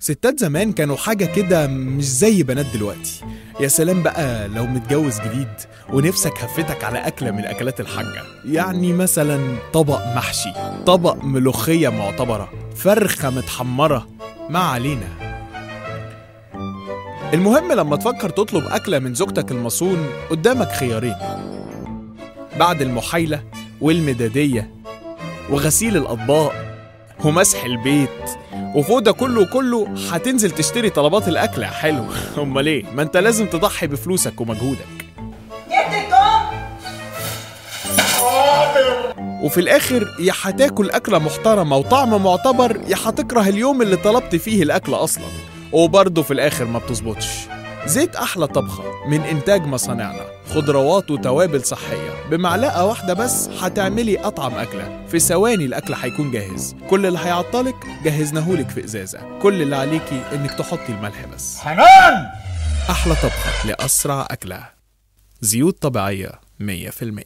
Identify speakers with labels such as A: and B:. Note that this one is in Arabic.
A: ستات زمان كانوا حاجة كده مش زي بنات دلوقتي. يا سلام بقى لو متجوز جديد ونفسك هفتك على أكلة من أكلات الحاجة، يعني مثلا طبق محشي، طبق ملوخية معتبرة، فرخة متحمرة، ما علينا. المهم لما تفكر تطلب أكلة من زوجتك المصون قدامك خيارين بعد المحايلة والمدادية وغسيل الأطباق ومسح البيت، وفوق ده كله هتنزل تشتري طلبات الأكل. حلو. أمال ليه؟ ما أنت لازم تضحي بفلوسك ومجهودك. وفي الآخر يا هتاكل أكلة محترمة وطعم معتبر، يا هتكره اليوم اللي طلبت فيه الأكل أصلا، وبرضه في الآخر ما بتظبطش. زيت أحلى طبخة من إنتاج مصانعنا، خضروات وتوابل صحية، بمعلقة واحدة بس هتعملي أطعم أكلة. في ثواني الأكل هيكون جاهز، كل اللي هيعطلك جهزناهولك في إزازة، كل اللي عليكي إنك تحطي الملح بس.
B: حنان!
A: أحلى طبخة لأسرع أكلة، زيوت طبيعية 100%.